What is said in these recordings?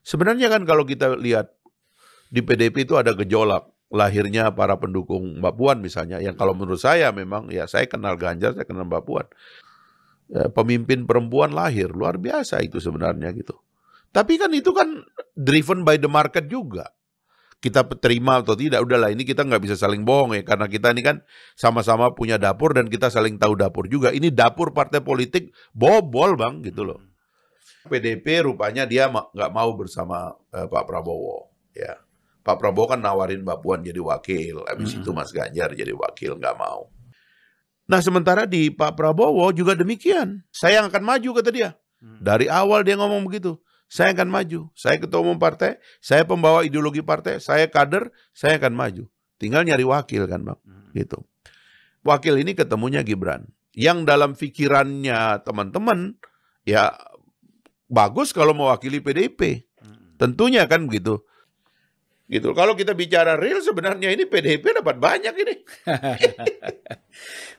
Sebenarnya kan kalau kita lihat di PDIP itu ada gejolak lahirnya para pendukung Mbak Puan misalnya, yang kalau menurut saya memang, ya saya kenal Ganjar, saya kenal Mbak Puan. Ya, pemimpin perempuan lahir, luar biasa itu sebenarnya gitu. Tapi kan itu kan driven by the market juga. Kita terima atau tidak, udahlah ini kita nggak bisa saling bohong ya, karena kita ini kan sama-sama punya dapur dan kita saling tahu dapur juga. Ini dapur partai politik bobol bang gitu loh. PDIP rupanya dia nggak mau bersama Pak Prabowo. Ya, Pak Prabowo kan nawarin Mbak Puan jadi wakil, habis itu Mas Ganjar jadi wakil, nggak mau. Nah sementara di Pak Prabowo juga demikian. Saya yang akan maju kata dia. Dari awal dia ngomong begitu. Saya akan maju. Saya ketua umum partai, saya pembawa ideologi partai, saya kader, saya akan maju. Tinggal nyari wakil kan bang. Gitu. Wakil ini ketemunya Gibran. Yang dalam pikirannya teman-teman, ya bagus kalau mewakili PDIP. Tentunya kan begitu. Gitu. Kalau kita bicara real sebenarnya ini PDIP dapat banyak ini.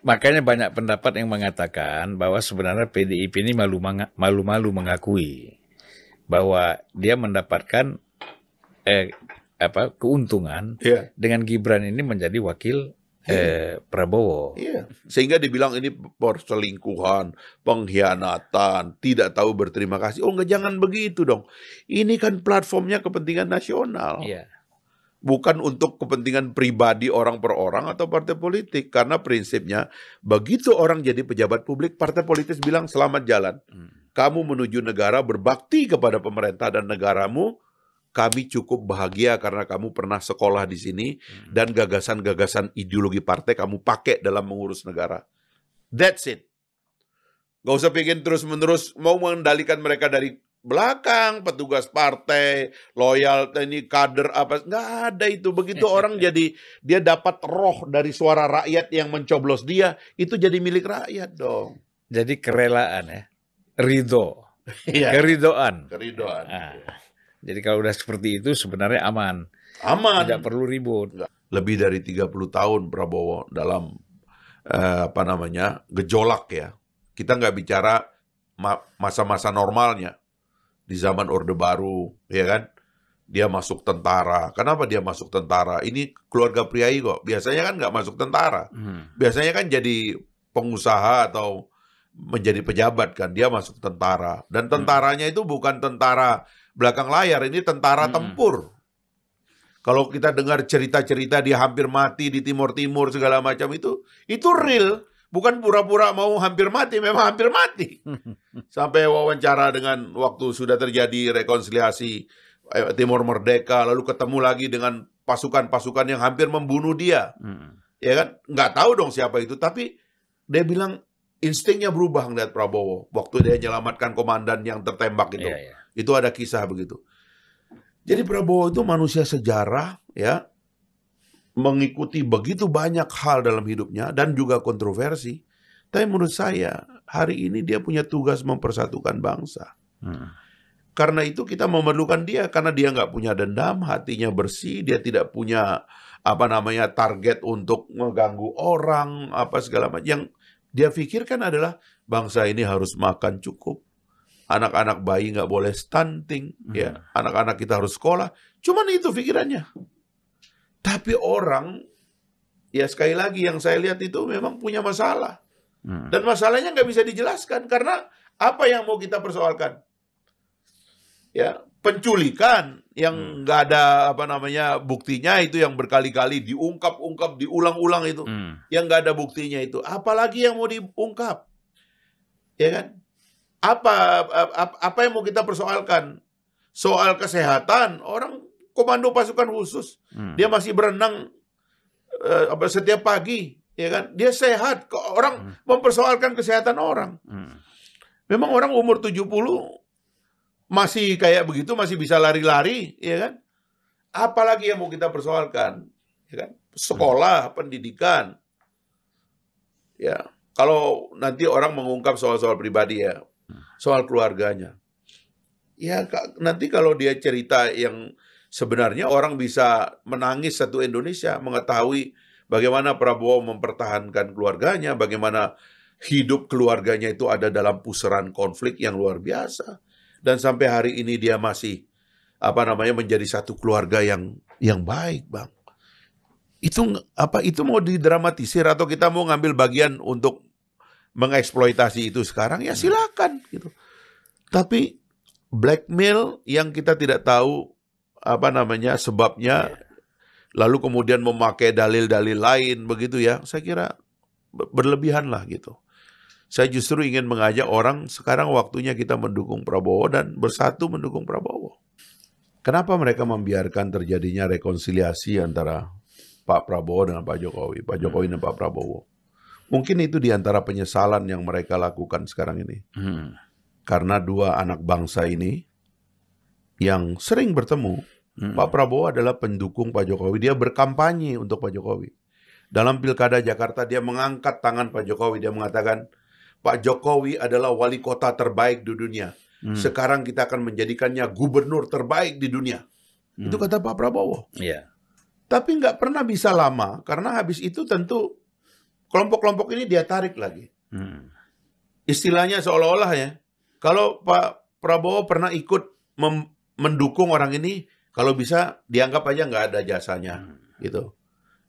Makanya banyak pendapat yang mengatakan bahwa sebenarnya PDIP ini malu-malu mengakui bahwa dia mendapatkan keuntungan dengan Gibran ini menjadi wakil Prabowo. Iya. Sehingga dibilang ini perselingkuhan, pengkhianatan, tidak tahu berterima kasih. Oh enggak, jangan begitu dong. Ini kan platformnya kepentingan nasional. Iya. Bukan untuk kepentingan pribadi orang per orang atau partai politik. Karena prinsipnya, begitu orang jadi pejabat publik, partai politik bilang selamat jalan. Kamu menuju negara berbakti kepada pemerintah dan negaramu, kami cukup bahagia karena kamu pernah sekolah di sini dan gagasan-gagasan ideologi partai kamu pakai dalam mengurus negara. That's it. Gak usah pengen terus-menerus mau mengendalikan mereka dari belakang, petugas partai, loyal, ini kader apa, nggak ada itu. Begitu orang jadi dia dapat roh dari suara rakyat yang mencoblos dia, itu jadi milik rakyat dong. Jadi kerelaan ya, ridho, keridoan. Nah, jadi kalau udah seperti itu sebenarnya aman. Tidak perlu ribut. Lebih dari 30 tahun Prabowo dalam gejolak ya. Kita nggak bicara masa-masa normalnya. Di zaman Orde Baru, ya kan? Dia masuk tentara. Kenapa dia masuk tentara? Ini keluarga priai kok. Biasanya kan nggak masuk tentara. Biasanya kan jadi pengusaha atau menjadi pejabat kan. Dia masuk tentara. Dan tentaranya itu bukan tentara belakang layar. Ini tentara tempur. Kalau kita dengar cerita-cerita dia hampir mati di Timur-Timur segala macam itu real. Bukan pura-pura mau hampir mati, memang hampir mati. Sampai wawancara dengan waktu sudah terjadi rekonsiliasi Timur Merdeka, lalu ketemu lagi dengan pasukan-pasukan yang hampir membunuh dia. Ya kan? Nggak tahu dong siapa itu, tapi dia bilang instingnya berubah ngeliat Prabowo. Waktu dia menyelamatkan komandan yang tertembak itu. Itu ada kisah begitu. Jadi Prabowo itu manusia sejarah, ya. Mengikuti begitu banyak hal dalam hidupnya dan juga kontroversi. Tapi menurut saya hari ini dia punya tugas mempersatukan bangsa. Karena itu kita memerlukan dia, karena dia nggak punya dendam, hatinya bersih, dia tidak punya target untuk mengganggu orang, apa segala macam. Yang dia pikirkan adalah bangsa ini harus makan cukup, anak-anak bayi nggak boleh stunting, ya, anak-anak kita harus sekolah. Cuman itu pikirannya. Tapi orang, ya sekali lagi yang saya lihat itu memang punya masalah. Dan masalahnya nggak bisa dijelaskan. Karena apa yang mau kita persoalkan? Ya, penculikan yang nggak ada buktinya itu yang berkali-kali diungkap-ungkap, diulang-ulang itu. Yang nggak ada buktinya itu. Apalagi yang mau diungkap? Ya kan? Apa yang mau kita persoalkan? Soal kesehatan, orang komando pasukan khusus, dia masih berenang setiap pagi, ya kan? Dia sehat. Orang mempersoalkan kesehatan orang. Memang orang umur 70 masih kayak begitu, masih bisa lari-lari, ya kan? Apalagi yang mau kita persoalkan, ya kan? Sekolah, pendidikan. Ya, kalau nanti orang mengungkap soal-soal pribadi ya, soal keluarganya. Ya, nanti kalau dia cerita yang sebenarnya orang bisa menangis satu Indonesia mengetahui bagaimana Prabowo mempertahankan keluarganya, bagaimana hidup keluarganya itu ada dalam pusaran konflik yang luar biasa. Dan sampai hari ini dia masih menjadi satu keluarga yang baik, Bang. Itu mau didramatisir atau kita mau ngambil bagian untuk mengeksploitasi itu sekarang, ya silakan gitu. Tapi blackmail yang kita tidak tahu sebabnya, lalu kemudian memakai dalil-dalil lain begitu ya, saya kira berlebihan lah gitu. Saya justru ingin mengajak orang sekarang waktunya kita mendukung Prabowo dan bersatu mendukung Prabowo. Kenapa mereka membiarkan terjadinya rekonsiliasi antara Pak Prabowo dengan Pak Jokowi, Pak Jokowi dan Pak Prabowo? Mungkin itu di antara penyesalan yang mereka lakukan sekarang ini. Karena dua anak bangsa ini yang sering bertemu, Pak Prabowo adalah pendukung Pak Jokowi. Dia berkampanye untuk Pak Jokowi. Dalam Pilkada Jakarta dia mengangkat tangan Pak Jokowi. Dia mengatakan, Pak Jokowi adalah wali kota terbaik di dunia. Sekarang kita akan menjadikannya gubernur terbaik di dunia. Itu kata Pak Prabowo. Tapi nggak pernah bisa lama, karena habis itu tentu kelompok-kelompok ini dia tarik lagi. Istilahnya seolah-olah ya, kalau Pak Prabowo pernah ikut mendukung orang ini, kalau bisa dianggap aja nggak ada jasanya, gitu.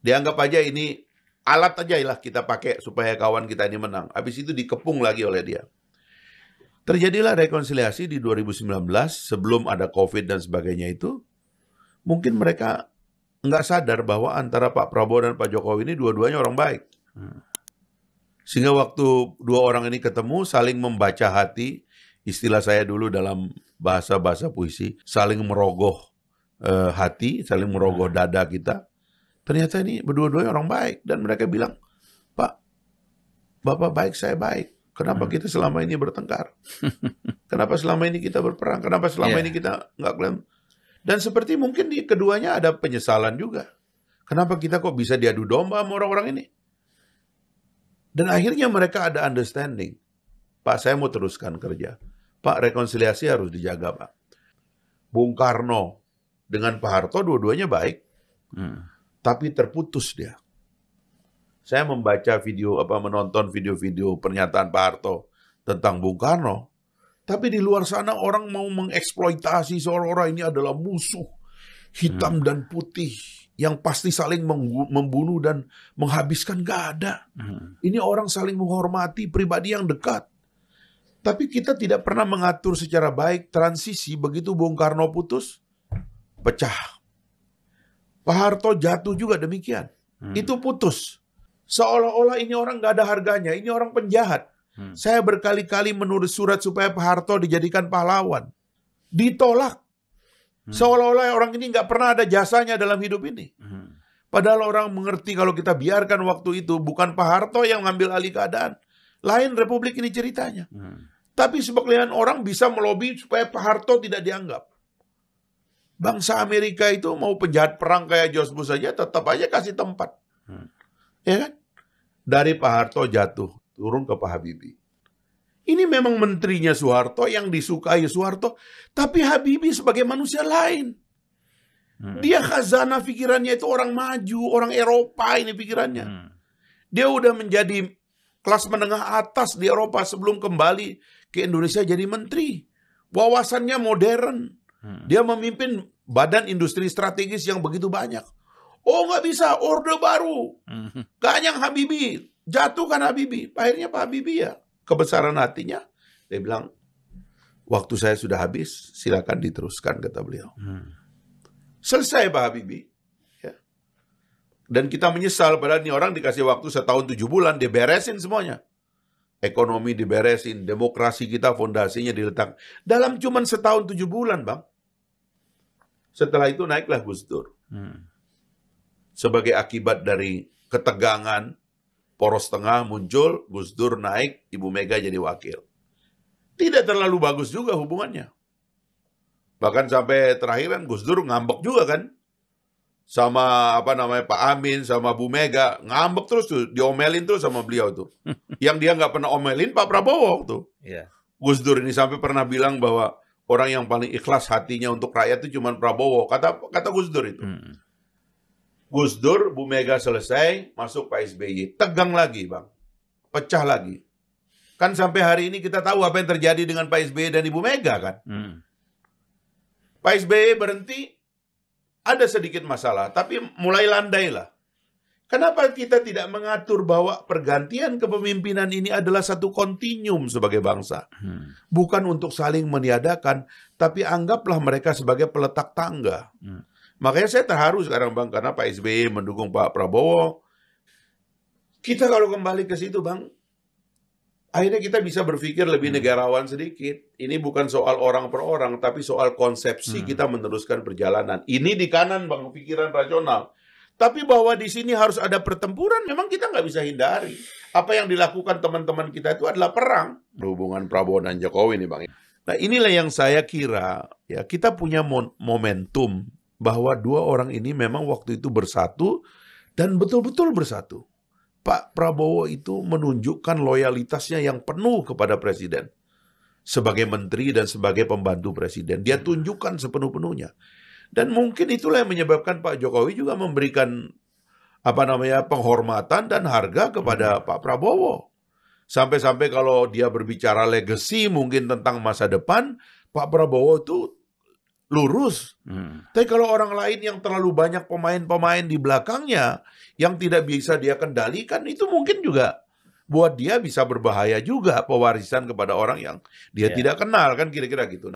Dianggap aja ini alat aja lah kita pakai supaya kawan kita ini menang. Habis itu dikepung lagi oleh dia. Terjadilah rekonsiliasi di 2019 sebelum ada COVID dan sebagainya itu. Mungkin mereka nggak sadar bahwa antara Pak Prabowo dan Pak Jokowi ini dua-duanya orang baik. Sehingga waktu dua orang ini ketemu saling membaca hati, istilah saya dulu dalam bahasa puisi, saling merogoh hati, saling merogoh dada kita. Ternyata ini berdua-duanya orang baik dan mereka bilang, Pak, Bapak baik, saya baik. Kenapa kita selama ini bertengkar? Kenapa selama ini kita berperang? Kenapa selama ini kita nggak klaim? Dan seperti mungkin di keduanya ada penyesalan juga. Kenapa kita kok bisa diadu domba sama orang-orang ini? Dan akhirnya mereka ada understanding. Pak, saya mau teruskan kerja. Pak, rekonsiliasi harus dijaga, Pak. Bung Karno dengan Pak Harto dua-duanya baik. Tapi terputus dia. Saya menonton video-video pernyataan Pak Harto tentang Bung Karno. Tapi di luar sana orang mau mengeksploitasi seolah-olah ini adalah musuh hitam dan putih yang pasti saling membunuh dan menghabiskan. Gak ada. Ini orang saling menghormati, pribadi yang dekat. Tapi kita tidak pernah mengatur secara baik transisi. Begitu Bung Karno putus, pecah. Pak Harto jatuh juga demikian. Itu putus. Seolah-olah ini orang gak ada harganya. Ini orang penjahat. Saya berkali-kali menulis surat supaya Pak Harto dijadikan pahlawan. Ditolak. Seolah-olah orang ini nggak pernah ada jasanya dalam hidup ini. Padahal orang mengerti kalau kita biarkan waktu itu, bukan Pak Harto yang ngambil alih keadaan. Lain Republik ini ceritanya. Tapi sebagian orang bisa melobi supaya Pak Harto tidak dianggap. Bangsa Amerika itu mau penjahat perang kayak George Bush saja, tetap aja kasih tempat. Ya kan? Dari Pak Harto jatuh, turun ke Pak Habibie. Ini memang menterinya Soeharto yang disukai Soeharto, tapi Habibie sebagai manusia lain. Dia khazanah pikirannya itu orang maju, orang Eropa ini pikirannya. Dia udah menjadi kelas menengah atas di Eropa sebelum kembali ke Indonesia jadi menteri. Wawasannya modern. Dia memimpin badan industri strategis yang begitu banyak. Oh nggak bisa, Orde Baru. Ganyang Habibie, jatuhkan Habibie. Akhirnya Pak Habibie ya. Kebesaran hatinya, dia bilang, waktu saya sudah habis, silakan diteruskan, kata beliau. Selesai Pak Habibie. Ya. Dan kita menyesal, padahal ini orang dikasih waktu setahun 7 bulan, dia beresin semuanya. Ekonomi diberesin, demokrasi kita fondasinya diletak. Dalam cuman setahun 7 bulan, Bang. Setelah itu naiklah Gus Dur. Sebagai akibat dari ketegangan, poros tengah muncul, Gus Dur naik, Ibu Mega jadi wakil. Tidak terlalu bagus juga hubungannya. Bahkan sampai terakhir kan Gus Dur ngambek juga kan. Sama Pak Amin, sama Bu Mega. Ngambek terus tuh, diomelin terus sama beliau tuh. Yang dia nggak pernah omelin Pak Prabowo tuh. Gus Dur ini sampai pernah bilang bahwa orang yang paling ikhlas hatinya untuk rakyat itu cuma Prabowo. Kata Gus Dur itu. Gus Dur, Bu Mega selesai, masuk Pak SBY. Tegang lagi, Bang. Pecah lagi. Kan sampai hari ini kita tahu apa yang terjadi dengan Pak SBY dan Ibu Mega, kan? Pak SBY berhenti, ada sedikit masalah, tapi mulai landai lah. Kenapa kita tidak mengatur bahwa pergantian kepemimpinan ini adalah satu kontinuum sebagai bangsa? Bukan untuk saling meniadakan, tapi anggaplah mereka sebagai peletak tangga. Makanya saya terharu sekarang Bang, karena Pak SBY mendukung Pak Prabowo. Kita kalau kembali ke situ Bang, akhirnya kita bisa berpikir lebih negarawan sedikit. Ini bukan soal orang per orang, tapi soal konsepsi kita meneruskan perjalanan. Ini di kanan Bang, pikiran rasional. Tapi bahwa di sini harus ada pertempuran, memang kita nggak bisa hindari. Apa yang dilakukan teman-teman kita itu adalah perang. Hubungan Prabowo dan Jokowi nih Bang. Nah inilah yang saya kira, ya kita punya momentum bahwa dua orang ini memang waktu itu bersatu dan betul-betul bersatu. Pak Prabowo itu menunjukkan loyalitasnya yang penuh kepada Presiden. Sebagai menteri dan sebagai pembantu Presiden. Dia tunjukkan sepenuh-penuhnya. Dan mungkin itulah yang menyebabkan Pak Jokowi juga memberikan penghormatan dan harga kepada Pak Prabowo. Sampai-sampai kalau dia berbicara legacy mungkin tentang masa depan, Pak Prabowo itu lurus. Tapi kalau orang lain yang terlalu banyak pemain-pemain di belakangnya yang tidak bisa dia kendalikan, itu mungkin juga buat dia bisa berbahaya juga, pewarisan kepada orang yang dia tidak kenal, kan kira-kira gitu.